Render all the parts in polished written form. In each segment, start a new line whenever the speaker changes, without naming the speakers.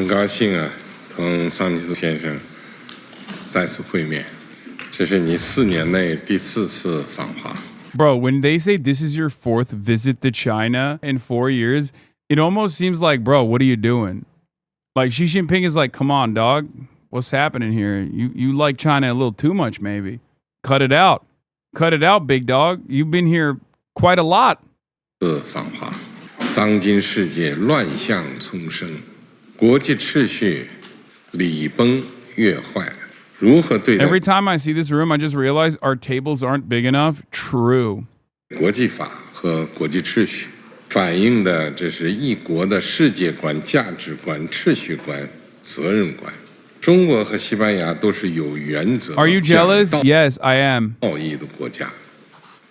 很高兴啊，同桑吉斯先生再次会面，这是你4年内第4次访华。
Bro, when they say this is your 4th visit to China in 4 years, it almost seems like, bro, what are you doing? Like Xi Jinping is like, come on, dog. What's happening here? You like China a little too much, maybe. Cut it out. Cut it out, big dog. You've been here quite a lot.
访华，当今世界乱象丛生，国际秩序礼崩乐坏，如何对待？
Every time I see this room, I just realize our tables aren't big enough. True.
国际法和国际秩序反映的这是一国的世界观、价值观、秩序观、责任观。中国和西班牙都是有原则、
Are you jealous? Yes, I am.
道义的国家，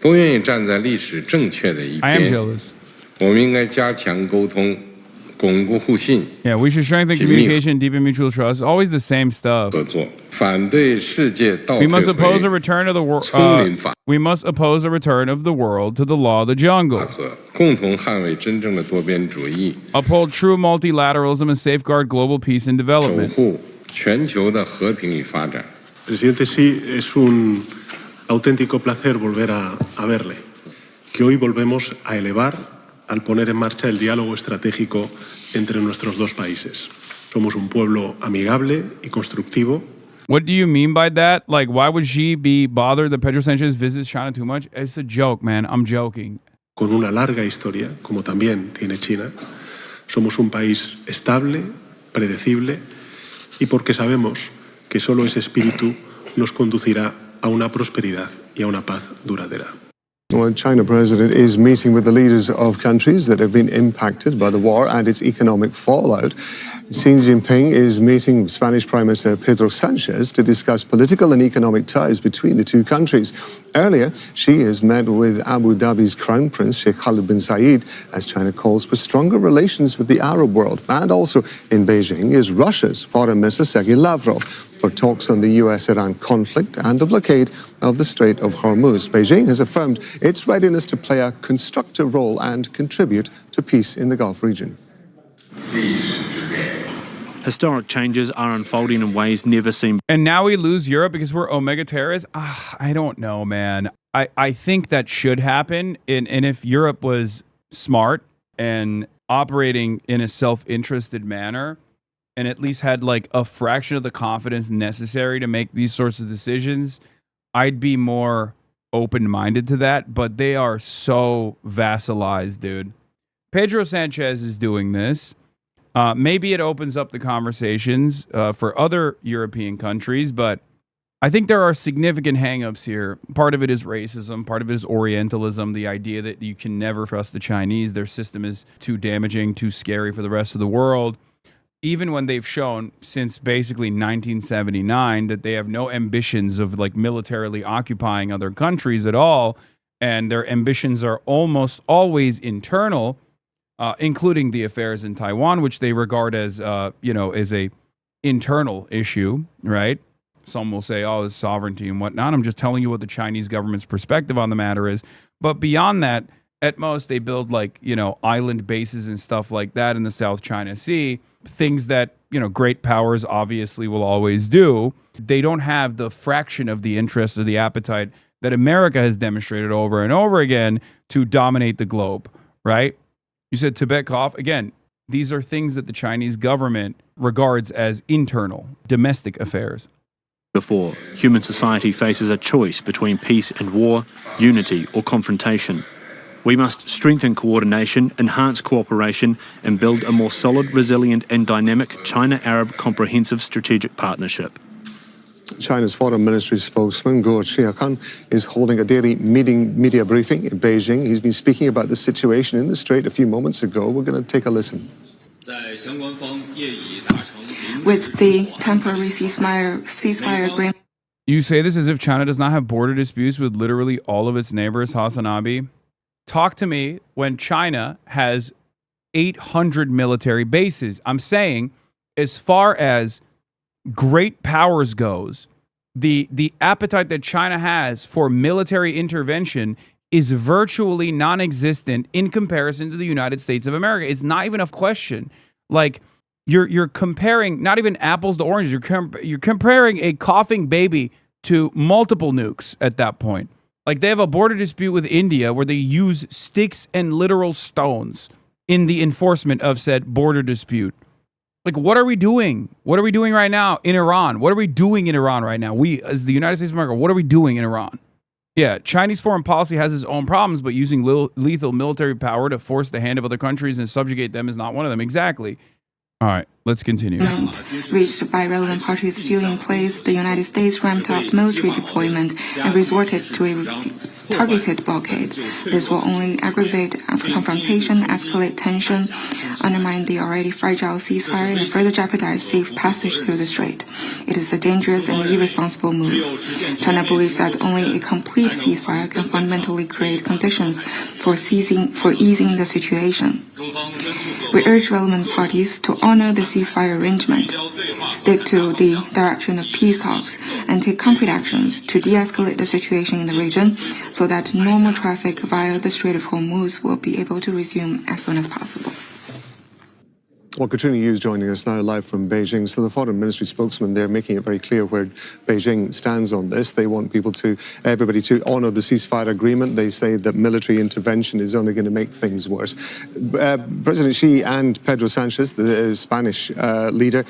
都愿意站在历史正确的一
I am
边。
jealous.
我们应该加强沟通，巩固互信。
Yeah, we should strengthen communication, deepen mutual trust. Always the same stuff.
合作，反对世界倒
We
退
must oppose a
回
return of the world.
丛林法
We must oppose a return of the world to the law of the jungle.
则，共同捍卫真正的多边主义，
Uphold true multilateralism and safeguard global peace and
守
development.
护全球的和平与发展。
Presidente Xi, es un auténtico placer volver a verle, que hoy volvemos a elevar al poner en marcha el diálogo estratégico entre nuestros dos países. Somos un pueblo amigable y constructivo.
What do you mean by that? Like, why would Xi be bothered that Pedro Sanchez visits China too much? It's a joke, man. I'm joking.
Con una larga historia, como también tiene China. Somos un país estable, predecible y porque sabemos que solo ese espíritu nos conducirá a una prosperidad y a una paz duradera.
Well, China president is meeting with the leaders of countries that have been impacted by the war and its economic fallout. Xi Jinping is meeting Spanish Prime Minister Pedro Sanchez to discuss political and economic ties between the two countries. Earlier, Xi has met with Abu Dhabi's Crown Prince Sheikh Khalid bin Zayed as China calls for stronger relations with the Arab world. And also in Beijing is Russia's Foreign Minister Sergei Lavrov for talks on the US-Iran conflict and the blockade of the Strait of Hormuz. Beijing has affirmed its readiness to play a constructive role and contribute to peace in the Gulf region.
Historic changes are unfolding in ways never seen.
And now we lose Europe because we're omega terrorists? I don't know, man. I think that should happen. And if Europe was smart and operating in a self-interested manner, and at least had like a fraction of the confidence necessary to make these sorts of decisions, I'd be more open-minded to that. But they are so vassalized, dude. Pedro Sanchez is doing this. Maybe it opens up the conversations for other European countries, but I think there are significant hangups here. Part of it is racism. Part of it is Orientalism, the idea that you can never trust the Chinese. Their system is too damaging, too scary for the rest of the world. Even when they've shown since basically 1979 that they have no ambitions of like militarily occupying other countries at all, and their ambitions are almost always internal, including the affairs in Taiwan, which they regard as, as a internal issue, right? Some will say, oh, it's sovereignty and whatnot. I'm just telling you what the Chinese government's perspective on the matter is. But beyond that, at most, they build island bases and stuff like that in the South China Sea. Things that, great powers obviously will always do. They don't have the fraction of the interest or the appetite that America has demonstrated over and over again to dominate the globe, right? You said Tibet cough. Again, these are things that the Chinese government regards as internal, domestic affairs.
Before, human society faces a choice between peace and war, unity or confrontation. We must strengthen coordination, enhance cooperation, and build a more solid, resilient and dynamic China-Arab comprehensive strategic partnership.
China's Foreign Ministry spokesman, Guo Xiaokan, is holding a daily media briefing in Beijing. He's been speaking about the situation in the Strait a few moments ago. We're going to take a listen.
With the temporary ceasefire agreement.
You say this as if China does not have border disputes with literally all of its neighbors, Hasanabi. Talk to me when China has 800 military bases. I'm saying, as far as great powers goes, the appetite that China has for military intervention is virtually non-existent in comparison to the United States of America. It's not even a question. Like, You're comparing not even apples to oranges. You're comparing a coughing baby to multiple nukes at that point. Like, they have a border dispute with India where they use sticks and literal stones in the enforcement of said border dispute. Like, what are we doing? What are we doing right now in Iran? What are we doing in Iran right now? We, as the United States of America, what are we doing in Iran? Yeah, Chinese foreign policy has its own problems, but using lethal military power to force the hand of other countries and subjugate them is not one of them. Exactly. All right, let's continue.
Reached by relevant parties still in place, the United States ramped up military deployment and resorted to a targeted blockade. This will only aggravate confrontation, escalate tension, undermine the already fragile ceasefire, and further jeopardize safe passage through the strait. It is a dangerous and irresponsible move. China believes that only a complete ceasefire can fundamentally create conditions for easing the situation. We urge relevant parties to honor the ceasefire arrangement, stick to the direction of peace talks, and take concrete actions to de-escalate the situation in the region so that normal traffic via the Strait of Hormuz will be able to resume as soon as possible.
Well, Katrina Yu is joining us now live from Beijing. So the Foreign Ministry spokesman, they're making it very clear where Beijing stands on this. They want everybody to honour the ceasefire agreement. They say that military intervention is only going to make things worse. President Xi and Pedro Sanchez, the Spanish leader,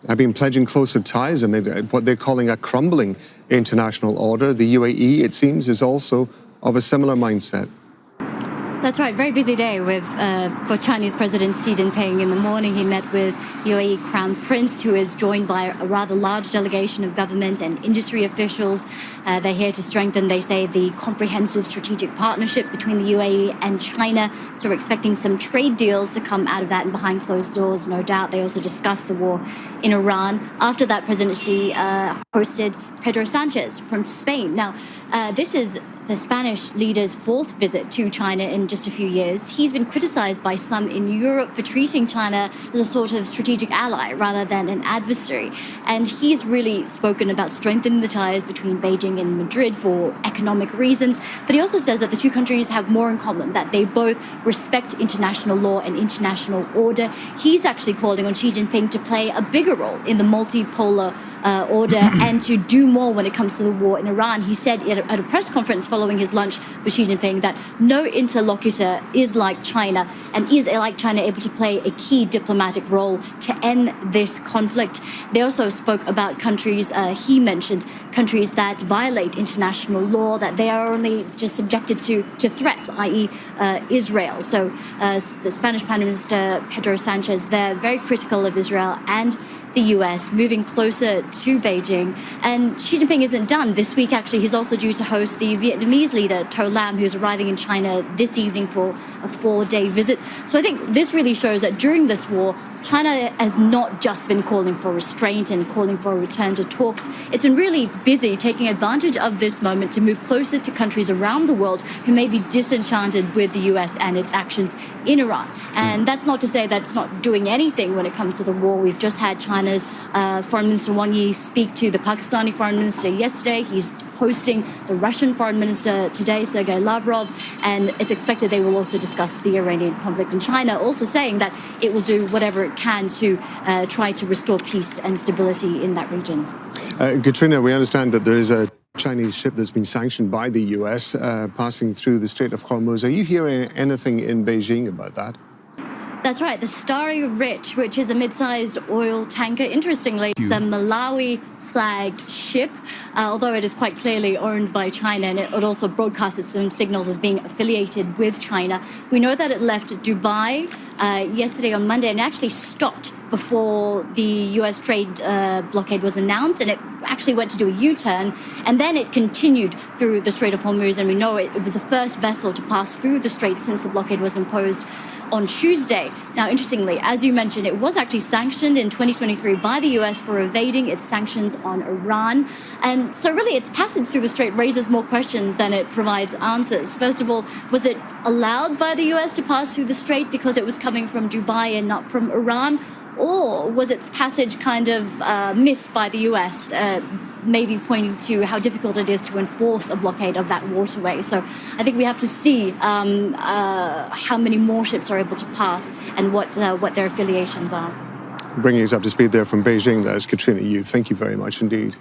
have been pledging closer ties amid what they're calling a crumbling international order. The UAE, it seems, is also of a similar mindset.
That's right. Very busy day for Chinese President Xi Jinping. In the morning, he met with UAE Crown Prince, who is joined by a rather large delegation of government and industry officials. They're here to strengthen, they say, the comprehensive strategic partnership between the UAE and China. So we're expecting some trade deals to come out of that, and behind closed doors, no doubt. They also discussed the war in Iran. After that, President Xi hosted Pedro Sanchez from Spain. Now, this is the Spanish leader's fourth visit to China in just a few years. He's been criticized by some in Europe for treating China as a sort of strategic ally rather than an adversary. And he's really spoken about strengthening the ties between Beijing and Madrid for economic reasons. But he also says that the two countries have more in common, that they both respect international law and international order. He's actually calling on Xi Jinping to play a bigger role in the multipolar order and to do more when it comes to the war in Iran. He said at a press conference following his lunch with Xi Jinping that no interlocutor is like China, and is like China able to play a key diplomatic role to end this conflict. They also spoke about countries, he mentioned countries that violate international law, that they are only just subjected to threats, i.e. Israel. So the Spanish Prime Minister Pedro Sanchez, they're very critical of Israel and the US, moving closer to Beijing. And Xi Jinping isn't done. This week, actually, he's also due to host the Vietnamese leader, To Lam, who's arriving in China this evening for a 4-day visit. So I think this really shows that during this war, China has not just been calling for restraint and calling for a return to talks. It's been really busy taking advantage of this moment to move closer to countries around the world who may be disenchanted with the US and its actions in Iran. And that's not to say that it's not doing anything when it comes to the war. We've just had China's Foreign Minister Wang Yi speak to the Pakistani Foreign Minister yesterday. He's hosting the Russian Foreign Minister today, Sergei Lavrov, and it's expected they will also discuss the Iranian conflict in China, also saying that it will do whatever it can to try to restore peace and stability in that region.
Katrina, we understand that there is a Chinese ship that's been sanctioned by the US passing through the Strait of Hormuz. Are you hearing anything in Beijing about that?
That's right. The Starry Rich, which is a mid-sized oil tanker. Interestingly, it's a Malawi-flagged ship, although it is quite clearly owned by China, and it also broadcasts its own signals as being affiliated with China. We know that it left Dubai yesterday on Monday and actually stopped before the US trade blockade was announced, and it actually went to do a U-turn, and then it continued through the Strait of Hormuz, and we know it was the first vessel to pass through the strait since the blockade was imposed on Tuesday. Now, interestingly, as you mentioned, it was actually sanctioned in 2023 by the US for evading its sanctions on Iran. And so really its passage through the strait raises more questions than it provides answers. First of all, was it allowed by the US to pass through the strait because it was coming from Dubai and not from Iran? Or was its passage kind of missed by the US, maybe pointing to how difficult it is to enforce a blockade of that waterway? So I think we have to see how many more ships are able to pass and what their affiliations are.
bringing us up to speed there from Beijing. That's Katrina Yu. Thank you very much indeed.